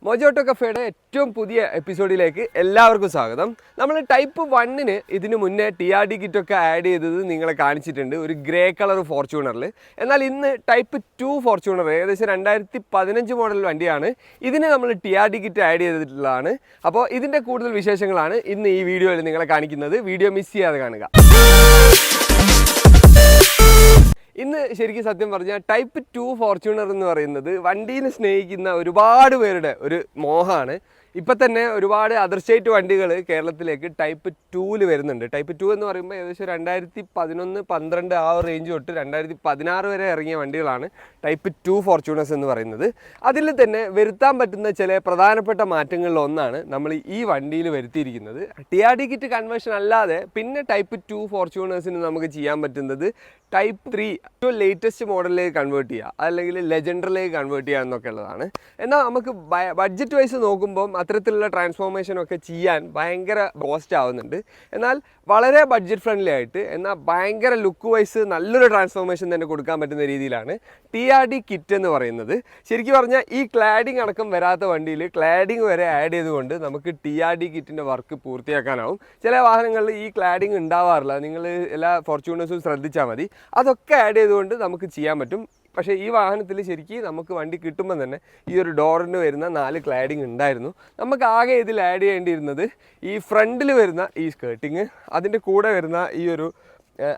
മൊജോട്ടോ കഫേയുടെ ഏറ്റവും പുതിയ എപ്പിസോഡിലേക്ക് എല്ലാവർക്കും സ്വാഗതം. നമ്മൾ ടൈപ്പ് 1-ന് ഇതിന് മുന്നേ TRD കിറ്റൊക്കെ ആഡ് ചെയ്തത് നിങ്ങളെ കാണിച്ചിട്ടുണ്ട്, ഒരു ഗ്രേ കളർ ഫോർച്യൂണറിൽ. എന്നാൽ ഇന്ന് ടൈപ്പ് 2 ഫോർച്യൂണർ, ഏകദേശം 2015 മോഡൽ വണ്ടിയാണ്. ഇതിന് നമ്മൾ TRD കിറ്റ് ആഡ് ചെയ്തിട്ടുള്ളതാണ്. അപ്പോൾ ഇതിൻ്റെ കൂടുതൽ വിശേഷങ്ങളാണ് ഇന്ന് ഈ വീഡിയോയിൽ നിങ്ങളെ കാണിക്കുന്നത്. വീഡിയോ മിസ് ചെയ്യാതെ കാണുക. ഇന്ന് ശരിക്കും സത്യം പറഞ്ഞാൽ ടൈപ്പ് 2 ഫോർച്യൂണർ എന്ന് പറയുന്നത് വണ്ടീനെ സ്നേഹിക്കുന്ന ഒരുപാട് പേരുടെ ഒരു മോഹമാണ്. ഇപ്പം തന്നെ ഒരുപാട് അതർ സ്റ്റേറ്റ് വണ്ടികൾ കേരളത്തിലേക്ക് ടൈപ്പ് 2-ൽ വരുന്നുണ്ട്. ടൈപ്പ് 2 എന്ന് പറയുമ്പോൾ ഏകദേശം 2011-12 ആ ഒരു റേഞ്ച് തൊട്ട് 2016 വരെ ഇറങ്ങിയ വണ്ടികളാണ് ടൈപ്പ് 2 ഫോർച്യൂണേഴ്സ് എന്ന് പറയുന്നത്. അതിൽ തന്നെ വരുത്താൻ പറ്റുന്ന ചില പ്രധാനപ്പെട്ട മാറ്റങ്ങളിൽ ഒന്നാണ് നമ്മൾ ഈ വണ്ടിയിൽ വരുത്തിയിരിക്കുന്നത്. TRD കിറ്റ് കൺവേർഷൻ അല്ലാതെ പിന്നെ ടൈപ്പ് 2 ഫോർച്യൂണേഴ്സിന് നമുക്ക് ചെയ്യാൻ പറ്റുന്നത് ടൈപ്പ് 3 ഏറ്റവും ലേറ്റസ്റ്റ് മോഡലിലേക്ക് കൺവേർട്ട് ചെയ്യുക, അല്ലെങ്കിൽ ലെജൻഡറിലേക്ക് കൺവേർട്ട് ചെയ്യുക എന്നൊക്കെ ഉള്ളതാണ്. എന്നാൽ നമുക്ക് ബഡ്ജറ്റ് വൈസ് നോക്കുമ്പം അത്തരത്തിലുള്ള ട്രാൻസ്ഫോർമേഷനൊക്കെ ചെയ്യാൻ ഭയങ്കര കോസ്റ്റ് ആവുന്നുണ്ട്. എന്നാൽ വളരെ ബഡ്ജറ്റ് ഫ്രണ്ട്ലി ആയിട്ട്, എന്നാൽ ഭയങ്കര ലുക്ക് വൈസ് നല്ലൊരു ട്രാൻസ്ഫോർമേഷൻ തന്നെ കൊടുക്കാൻ പറ്റുന്ന രീതിയിലാണ് TRD കിറ്റ് എന്ന് പറയുന്നത്. ശരിക്കും പറഞ്ഞാൽ ഈ ക്ലാഡിംഗ് അടക്കം വരാത്ത വണ്ടിയിൽ ക്ലാഡിംഗ് വരെ ആഡ് ചെയ്തുകൊണ്ട് നമുക്ക് TRD കിറ്റിൻ്റെ വർക്ക് പൂർത്തിയാക്കാനാവും. ചില വാഹനങ്ങളിൽ ഈ ക്ലാഡിംഗ് ഉണ്ടാവാറില്ല, നിങ്ങൾ എല്ലാ ഫോർച്യൂണേഴ്സും ശ്രദ്ധിച്ചാൽ മതി. അതൊക്കെ ആഡ് ചെയ്തുകൊണ്ട് നമുക്ക് ചെയ്യാൻ പറ്റും. പക്ഷേ ഈ വാഹനത്തിൽ ശരിക്കും നമുക്ക് വണ്ടി കിട്ടുമ്പോൾ തന്നെ ഈ ഒരു ഡോറിന് വരുന്ന 4 ക്ലാഡിങ് ഉണ്ടായിരുന്നു. നമുക്ക് ആകെ ഇതിൽ ആഡ് ചെയ്യേണ്ടിയിരുന്നത് ഈ ഫ്രണ്ടിൽ വരുന്ന ഈ സ്കേർട്ടിങ്, അതിൻ്റെ കൂടെ വരുന്ന ഈ ഒരു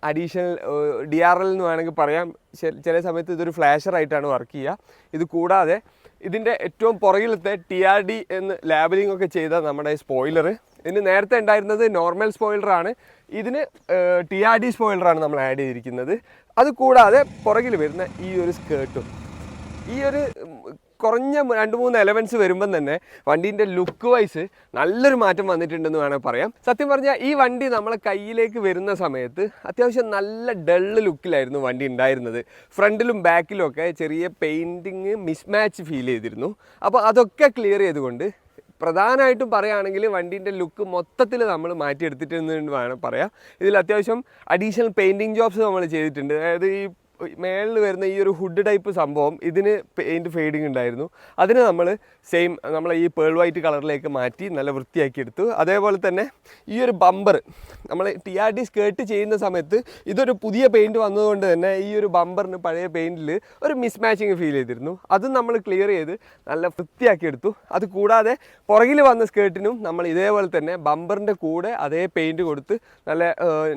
അഡീഷണൽ DRL എന്ന് വേണമെങ്കിൽ പറയാം. ചില സമയത്ത് ഇതൊരു ഫ്ലാഷറായിട്ടാണ് വർക്ക് ചെയ്യുക. ഇത് കൂടാതെ ഇതിൻ്റെ ഏറ്റവും പുറകിലത്തെ TRD എന്ന് ലാബലിംഗ് ഒക്കെ ചെയ്ത നമ്മുടെ സ്പോയിലർ. ഇതിന് നേരത്തെ ഉണ്ടായിരുന്നത് നോർമൽ സ്പോയിലറാണ്, ഇതിന് TRD സ്പോയിലറാണ് നമ്മൾ ആഡ് ചെയ്തിരിക്കുന്നത്. അത് കൂടാതെ പുറകിൽ വരുന്ന ഈ ഒരു സ്കേർട്ടും, ഈ ഒരു കുറഞ്ഞ 2-3 എലമെൻറ്റ്സ് വരുമ്പം തന്നെ വണ്ടീൻ്റെ ലുക്ക് വൈസ് നല്ലൊരു മാറ്റം വന്നിട്ടുണ്ടെന്ന് വേണമെങ്കിൽ പറയാം. സത്യം പറഞ്ഞാൽ ഈ വണ്ടി നമ്മളെ കയ്യിലേക്ക് വരുന്ന സമയത്ത് അത്യാവശ്യം നല്ല ഡള്ള് ലുക്കിലായിരുന്നു വണ്ടി ഉണ്ടായിരുന്നത്. ഫ്രണ്ടിലും ബാക്കിലും ഒക്കെ ചെറിയ പെയിൻറ്റിങ് മിസ്മാച്ച് ഫീൽ ചെയ്തിരുന്നു. അപ്പോൾ അതൊക്കെ ക്ലിയർ ചെയ്തുകൊണ്ട് പ്രധാനമായിട്ടും പറയുകയാണെങ്കിൽ വണ്ടീൻ്റെ ലുക്ക് മൊത്തത്തിൽ നമ്മൾ മാറ്റിയെടുത്തിട്ടെന്ന് വേണം പറയാം. ഇതിൽ അത്യാവശ്യം അഡീഷണൽ പെയിൻറ്റിങ് ജോബ്സ് നമ്മൾ ചെയ്തിട്ടുണ്ട്. അതായത് ഈ മേളിൽ വരുന്ന ഈ ഒരു ഹുഡ് ടൈപ്പ് സംഭവം, ഇതിന് പെയിൻറ്റ് ഫെയ്ഡിങ് ഉണ്ടായിരുന്നു. അതിന് നമ്മൾ നമ്മളെ ഈ പേൾ വൈറ്റ് കളറിലേക്ക് മാറ്റി നല്ല വൃത്തിയാക്കി എടുത്തു. അതേപോലെ തന്നെ ഈ ഒരു ബമ്പർ നമ്മൾ TRD സ്കേർട്ട് ചെയ്യുന്ന സമയത്ത് ഇതൊരു പുതിയ പെയിൻറ്റ് വന്നതുകൊണ്ട് തന്നെ ഈ ഒരു ബമ്പറിന് പഴയ പെയിൻറ്റിൽ ഒരു മിസ്മാച്ചിങ് ഫീൽ ചെയ്തിരുന്നു. അതും നമ്മൾ ക്ലിയർ ചെയ്ത് നല്ല വൃത്തിയാക്കി എടുത്തു. അത് കൂടാതെ പുറകിൽ വന്ന സ്കേർട്ടിനും നമ്മൾ ഇതേപോലെ തന്നെ ബമ്പറിൻ്റെ കൂടെ അതേ പെയിൻറ്റ് കൊടുത്ത് നല്ല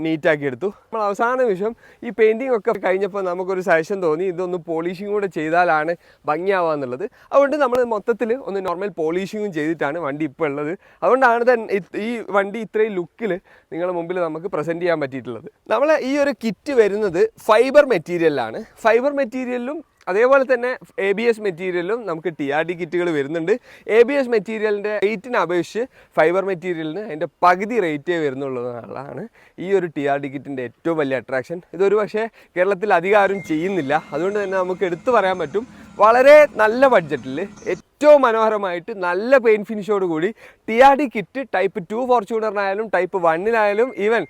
നീറ്റാക്കി എടുത്തു. നമ്മൾ അവസാന നിമിഷം ഈ പെയിൻറ്റിങ് ഒക്കെ കഴിഞ്ഞപ്പോൾ നമുക്കൊരു സജഷൻ തോന്നി, ഇതൊന്ന് പോളിഷിങ് കൂടെ ചെയ്താലാണ് ഭംഗിയാവുക എന്നുള്ളത്. അതുകൊണ്ട് നമ്മൾ മൊത്തത്തിൽ ഒന്ന് നോർമൽ പോളിഷിങ്ങും ചെയ്തിട്ടാണ് വണ്ടി ഇപ്പോൾ ഉള്ളത്. അതുകൊണ്ടാണ് തന്നെ ഈ വണ്ടി ഇത്രയും ലുക്കിൽ നിങ്ങളുടെ മുമ്പിൽ നമുക്ക് പ്രസൻറ്റ് ചെയ്യാൻ പറ്റിയിട്ടുള്ളത്. നമ്മളെ ഈ ഒരു കിറ്റ് വരുന്നത് ഫൈബർ മെറ്റീരിയലാണ്. ഫൈബർ മെറ്റീരിയലിലും അതേപോലെ തന്നെ ABS മെറ്റീരിയലും നമുക്ക് TRD കിറ്റുകൾ വരുന്നുണ്ട്. ABS മെറ്റീരിയലിൻ്റെ റേറ്റിനെ അപേക്ഷിച്ച് ഫൈബർ മെറ്റീരിയലിന് അതിൻ്റെ പകുതി റേറ്റേ വരുന്നുള്ളതാണ് ഈ ഒരു TRD കിറ്റിൻ്റെ ഏറ്റവും വലിയ അട്രാക്ഷൻ. ഇതൊരു പക്ഷേ കേരളത്തിൽ അധികം ആരും ചെയ്യുന്നില്ല. അതുകൊണ്ട് തന്നെ നമുക്ക് എടുത്തു പറയാൻ പറ്റും, വളരെ നല്ല ബഡ്ജറ്റിൽ ഏറ്റവും മനോഹരമായിട്ട് നല്ല പെയിൻറ്റ് ഫിനിഷോട് കൂടി TRD കിറ്റ് ടൈപ്പ് 2 ഫോർച്യൂണറിനായാലും ടൈപ്പ് 1-നായാലും ഈവൻ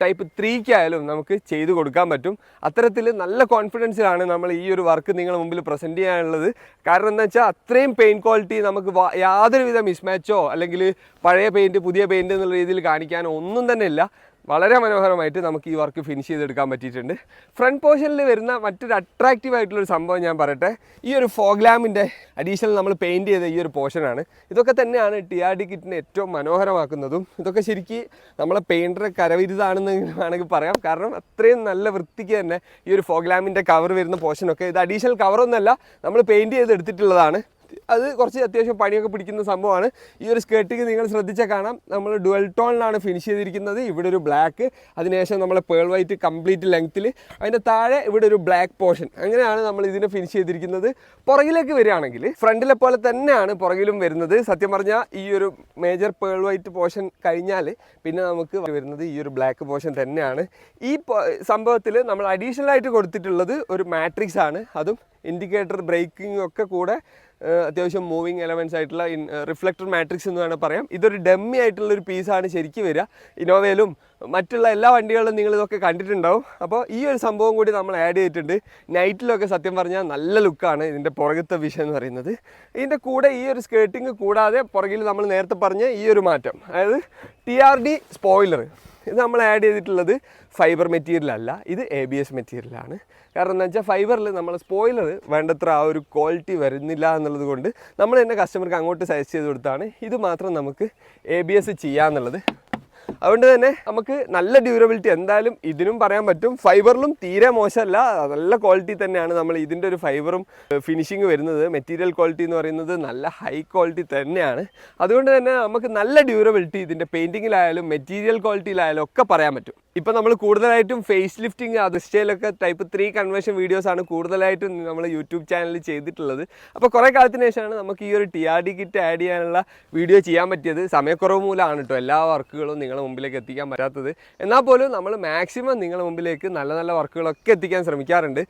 ടൈപ്പ് 3-ക്കായാലും നമുക്ക് ചെയ്തു കൊടുക്കാൻ പറ്റും. അത്തരത്തിൽ നല്ല കോൺഫിഡൻസിലാണ് നമ്മൾ ഈ ഒരു വർക്ക് നിങ്ങളുടെ മുമ്പിൽ പ്രസൻറ്റ് ചെയ്യാനുള്ളത്. കാരണം എന്താ വെച്ചാൽ അത്രയും പെയിൻറ്റ് ക്വാളിറ്റി നമുക്ക് യാതൊരുവിധ മിസ്മാച്ചോ അല്ലെങ്കിൽ പഴയ പെയിൻറ്റ് പുതിയ പെയിൻറ്റ് എന്നുള്ള രീതിയിൽ കാണിക്കാനോ ഒന്നും തന്നെ ഇല്ല. വളരെ മനോഹരമായിട്ട് നമുക്ക് ഈ വർക്ക് ഫിനിഷ് ചെയ്തെടുക്കാൻ പറ്റിയിട്ടുണ്ട്. ഫ്രണ്ട് പോർഷനിൽ വരുന്ന മറ്റൊരു അട്രാക്റ്റീവ് ആയിട്ടുള്ളൊരു സംഭവം ഞാൻ പറയട്ടെ. ഈ ഒരു ഫോഗ് ലാമ്പിൻ്റെ അഡീഷണൽ നമ്മൾ പെയിൻറ്റ് ചെയ്ത ഈ ഒരു പോർഷനാണ്. ഇതൊക്കെ തന്നെയാണ് TRD കിറ്റിനെ ഏറ്റവും മനോഹരമാക്കുന്നതും. ഇതൊക്കെ ശരിക്കും നമ്മളെ പെയിൻറ്ററെ കരവിരുതാണെന്ന് വേണമെങ്കിൽ പറയാം. കാരണം അത്രയും നല്ല വൃത്തിക്ക് തന്നെ ഈ ഒരു ഫോഗ് ലാമ്പിൻ്റെ കവർ വരുന്ന പോർഷനൊക്കെ, ഇത് അഡീഷണൽ കവറൊന്നുമല്ല, നമ്മൾ പെയിൻറ്റ് ചെയ്ത് എടുത്തിട്ടുള്ളതാണ്. അത് കുറച്ച് അത്യാവശ്യം പണിയൊക്കെ പിടിക്കുന്ന സംഭവമാണ്. ഈ ഒരു സ്കേർട്ടിങ് നിങ്ങൾ ശ്രദ്ധിച്ചാൽ കാണാം, നമ്മൾ ഡുവൽ ടോണിലാണ് ഫിനിഷ് ചെയ്തിരിക്കുന്നത്. ഇവിടെ ഒരു ബ്ലാക്ക്, അതിനുശേഷം നമ്മൾ പേൾ വൈറ്റ് കംപ്ലീറ്റ് ലെങ്ത്തിൽ, അതിൻ്റെ താഴെ ഇവിടെ ഒരു ബ്ലാക്ക് പോർഷൻ, അങ്ങനെയാണ് നമ്മൾ ഇതിനെ ഫിനിഷ് ചെയ്തിരിക്കുന്നത്. പുറകിലേക്ക് വരികയാണെങ്കിൽ ഫ്രണ്ടിലെ പോലെ തന്നെയാണ് പുറകിലും വരുന്നത്. സത്യം പറഞ്ഞാൽ ഈ ഒരു മേജർ പേൾ വൈറ്റ് പോർഷൻ കഴിഞ്ഞാൽ പിന്നെ നമുക്ക് വരുന്നത് ഈ ഒരു ബ്ലാക്ക് പോർഷൻ തന്നെയാണ്. ഈ സംഭവത്തിൽ നമ്മൾ അഡീഷണൽ ആയിട്ട് കൊടുത്തിട്ടുള്ളത് ഒരു മാട്രിക്സ് ആണ്. അതും ഇൻഡിക്കേറ്റർ ബ്രേക്കിംഗ് ഒക്കെ കൂടെ അത്യാവശ്യം മൂവിങ് എലമെൻറ്റ്സ് ആയിട്ടുള്ള റിഫ്ലക്ടർ മാട്രിക്സ് എന്ന് വേണമെങ്കിൽ പറയാം. ഇതൊരു ഡമ്മി ആയിട്ടുള്ളൊരു പീസാണ് ശരിക്കും വരിക. ഇന്നോവയിലും മറ്റുള്ള എല്ലാ വണ്ടികളിലും നിങ്ങൾ ഇതൊക്കെ കണ്ടിട്ടുണ്ടാവും. അപ്പോൾ ഈ ഒരു സംഭവം കൂടി നമ്മൾ ആഡ് ചെയ്തിട്ടുണ്ട്. നൈറ്റിലൊക്കെ സത്യം പറഞ്ഞാൽ നല്ല ലുക്കാണ് ഇതിൻ്റെ പുറകത്തെ വിഷയം എന്ന് പറയുന്നത്. ഇതിൻ്റെ കൂടെ ഈ ഒരു സ്കേർട്ടിങ് കൂടാതെ പുറകിൽ നമ്മൾ നേരത്തെ പറഞ്ഞ ഈ ഒരു മാറ്റം, അതായത് TRD സ്പോയിലർ, ഇത് നമ്മൾ ആഡ് ചെയ്തിട്ടുള്ളത് ഫൈബർ മെറ്റീരിയലല്ല, ഇത് ABS മെറ്റീരിയലാണ്. കാരണം എന്താ വെച്ചാൽ ഫൈബറിൽ നമ്മൾ സ്പോയിലർ വേണ്ടത്ര ആ ഒരു ക്വാളിറ്റി വരുന്നില്ല എന്നുള്ളത് കൊണ്ട് നമ്മൾ തന്നെ കസ്റ്റമർക്ക് അങ്ങോട്ട് സജസ്റ്റ് ചെയ്ത് കൊടുത്താണ് ഇത് മാത്രം നമുക്ക് ABS ചെയ്യാന്നുള്ളത്. അതുകൊണ്ട് തന്നെ നമുക്ക് നല്ല ഡ്യൂറബിലിറ്റി എന്തായാലും ഇതിനും പറയാൻ പറ്റും. ഫൈബറിലും തീരെ മോശമല്ല, നല്ല ക്വാളിറ്റി തന്നെയാണ് നമ്മൾ ഇതിൻ്റെ ഒരു ഫൈബറും ഫിനിഷിങ് വരുന്നത്. മെറ്റീരിയൽ ക്വാളിറ്റി എന്ന് പറയുന്നത് നല്ല ഹൈ ക്വാളിറ്റി തന്നെയാണ്. അതുകൊണ്ട് തന്നെ നമുക്ക് നല്ല ഡ്യൂറബിലിറ്റി ഇതിൻ്റെ പെയിൻറ്റിങ്ങിലായാലും മെറ്റീരിയൽ ക്വാളിറ്റിയിലായാലും ഒക്കെ പറയാൻ പറ്റും. ഇപ്പോൾ നമ്മൾ കൂടുതലായിട്ടും ഫേസ് ലിഫ്റ്റിംഗ് അതിസ്റ്റയിലൊക്കെ ടൈപ്പ് 3 കൺവേർഷൻ വീഡിയോസാണ് കൂടുതലായിട്ടും നമ്മൾ യൂട്യൂബ് ചാനലിൽ ചെയ്തിട്ടുള്ളത്. അപ്പോൾ കുറേ കാലത്തിന് ശേഷമാണ് നമുക്ക് ഈ ഒരു TRD കിറ്റ് ആഡ് ചെയ്യാനുള്ള വീഡിയോ ചെയ്യാൻ പറ്റിയത്. സമയക്കുറവ് മൂലമാണ് കേട്ടോ എല്ലാ വർക്കുകളും നിങ്ങളുടെ മുമ്പിലേക്ക് എത്തിക്കാൻ പറ്റാത്തത്. എന്നാൽ പോലും നമ്മൾ മാക്സിമം നിങ്ങളുടെ മുമ്പിലേക്ക് നല്ല നല്ല വർക്കുകളൊക്കെ എത്തിക്കാൻ ശ്രമിക്കാറുണ്ട്.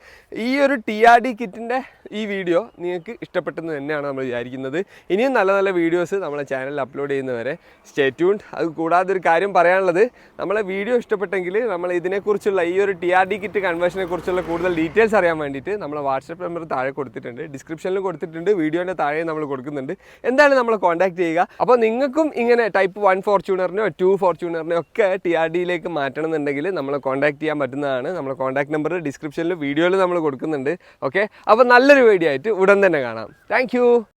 ഈ ഒരു TRD കിറ്റിൻ്റെ ഈ വീഡിയോ നിങ്ങൾക്ക് ഇഷ്ടപ്പെട്ടെന്ന് തന്നെയാണ് നമ്മൾ വിചാരിക്കുന്നത്. ഇനിയും നല്ല നല്ല വീഡിയോസ് നമ്മളെ ചാനലിൽ അപ്ലോഡ് ചെയ്യുന്നവരെ സ്റ്റേ ട്യൂൺഡ്. അത് കൂടാതെ ഒരു കാര്യം പറയാനുള്ളത്, നമ്മളെ വീഡിയോ ഇഷ്ടപ്പെട്ടെങ്കിൽ നമ്മൾ ഇതിനെക്കുറിച്ചുള്ള ഈ ഒരു TRD കിറ്റ് കൺവേർഷനെ കുറിച്ചുള്ള കൂടുതൽ ഡീറ്റെയിൽസ് അറിയാൻ വേണ്ടിയിട്ട് നമ്മളെ വാട്സപ്പ് നമ്പർ താഴെ കൊടുത്തിട്ടുണ്ട്, ഡിസ്ക്രിപ്ഷനിലും കൊടുത്തിട്ടുണ്ട്, വീഡിയോൻ്റെ താഴെ നമ്മൾ കൊടുക്കുന്നുണ്ട്. എന്തായാലും നമ്മളെ കോൺടാക്ട് ചെയ്യുക. അപ്പോൾ നിങ്ങൾക്കും ഇങ്ങനെ ടൈപ്പ് 1 ഫോർച്യൂണറിനോ 2 ഫോർച്യൂണറിനോ ഒക്കെ TRDയിലേക്ക് മാറ്റണം എന്നുണ്ടെങ്കിൽ നമ്മളെ കോൺടാക്ട് ചെയ്യാൻ പറ്റുന്നതാണ്. നമ്മളെ കോൺടാക്ട് നമ്പർ ഡിസ്ക്രിപ്ഷനിലും വീഡിയോയിൽ നമ്മൾ കൊടുക്കുന്നുണ്ട്. ഓക്കെ, അപ്പോൾ നല്ലൊരു വീഡിയോ ആയിട്ട് ഉടൻ തന്നെ കാണാം. താങ്ക്